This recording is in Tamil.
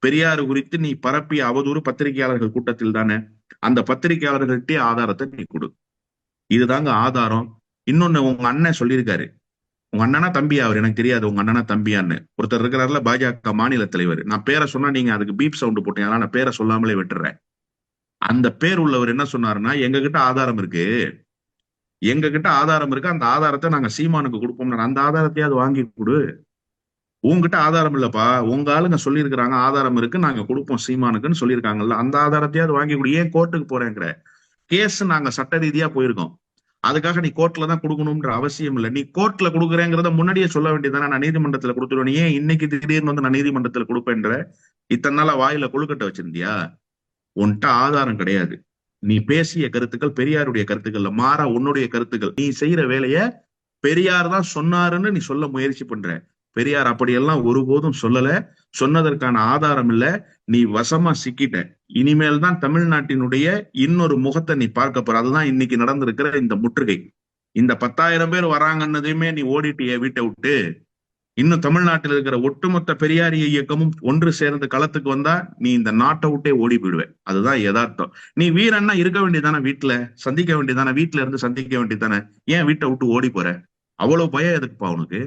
பெரியார் குறித்து நீ பரப்பிய அவதூறு பத்திரிகையாளர்கள் கூட்டத்தில் தானே. அந்த பத்திரிகையாளர்கள்ட்டே ஆதாரத்தை நீ கொடு. இதுதாங்க ஆதாரம். இன்னொன்னு உங்க அண்ணன் சொல்லியிருக்காரு. உங்க அண்ணனா தம்பியா? அவர் எனக்கு தெரியாது உங்க அண்ணனா தம்பியான்னு. ஒருத்தர் இருக்கிறாருல பாஜக மாநில தலைவர். நான் பேரை சொன்னா நீங்க அதுக்கு பீப் சவுண்ட் போட்டீங்க, அதனால நான் பேரை சொல்லாமலே விட்டுறேன். அந்த பேர் உள்ளவர் என்ன சொன்னாருன்னா, எங்க கிட்ட ஆதாரம் இருக்கு, எங்க கிட்ட ஆதாரம் இருக்கு, அந்த ஆதாரத்தை நாங்க சீமானுக்கு கொடுப்போம். அந்த ஆதாரத்தையாவது வாங்கி கொடு. உங்ககிட்ட ஆதாரம் இல்லப்பா, உங்க ஆளுங்க சொல்லியிருக்கிறாங்க ஆதாரம் இருக்கு, நாங்க கொடுப்போம் சீமானுக்குன்னு சொல்லியிருக்காங்கல்ல, அந்த ஆதாரத்தையாவது வாங்கி கொடு. ஏன் கோர்ட்டுக்கு போறேங்கிற? கேஸ் நாங்க சட்ட ரீதியா போயிருக்கோம். அதுக்காக நீ கோர்ட்ல தான் கொடுக்கணும்ன்ற அவசியம் இல்லை. நீ கோர்ட்ல கொடுக்குறேங்கிறத முன்னாடியே சொல்ல வேண்டியதானே, நான் நீதிமன்றத்துல கொடுத்துருவேன். நீ ஏன் இன்னைக்கு திடீர்னு வந்து நான் நீதிமன்றத்துல கொடுப்பேன்ற? இத்தனை நாளா வாயில கொழுக்கட்டை வச்சிருந்தியா? உன்கிட்ட ஆதாரம் கிடையாது. நீ பேசிய கருத்துக்கள் பெரியாருடைய கருத்துக்கள்ல, மாறா உன்னுடைய கருத்துக்கள். நீ செய்யற வேலைய பெரியார் தான் சொன்னாருன்னு நீ சொல்ல முயற்சி பண்ற. பெரியார் அப்படியெல்லாம் ஒருபோதும் சொல்லல. சொன்னதற்கான ஆதாரம் இல்ல. நீ வசமா சிக்கிட்ட. இனிமேல் தான் தமிழ்நாட்டினுடைய இன்னொரு முகத்தை நீ பார்க்க போற. அதுதான் இன்னைக்கு நடந்திருக்கிற இந்த முற்றுகை. இந்த 10,000 பேர் வராங்கன்னதையுமே நீ ஓடிட்டிய வீட்டை விட்டு. இன்னும் தமிழ்நாட்டில் இருக்கிற ஒட்டுமொத்த பெரியாரிய இயக்கமும் ஒன்று சேர்ந்து களத்துக்கு வந்தா நீ இந்த நாட்டை விட்டே ஓடி போயிடுவேன். அதுதான் யதார்த்தம். நீ வீரன்னா இருக்க வேண்டியதானே, வீட்டுல சந்திக்க வேண்டியதானே, வீட்டுல இருந்து சந்திக்க வேண்டியதானே. ஏன் வீட்டை விட்டு ஓடி போற? அவ்வளவு பயம் எதுக்குப்பா உனக்கு?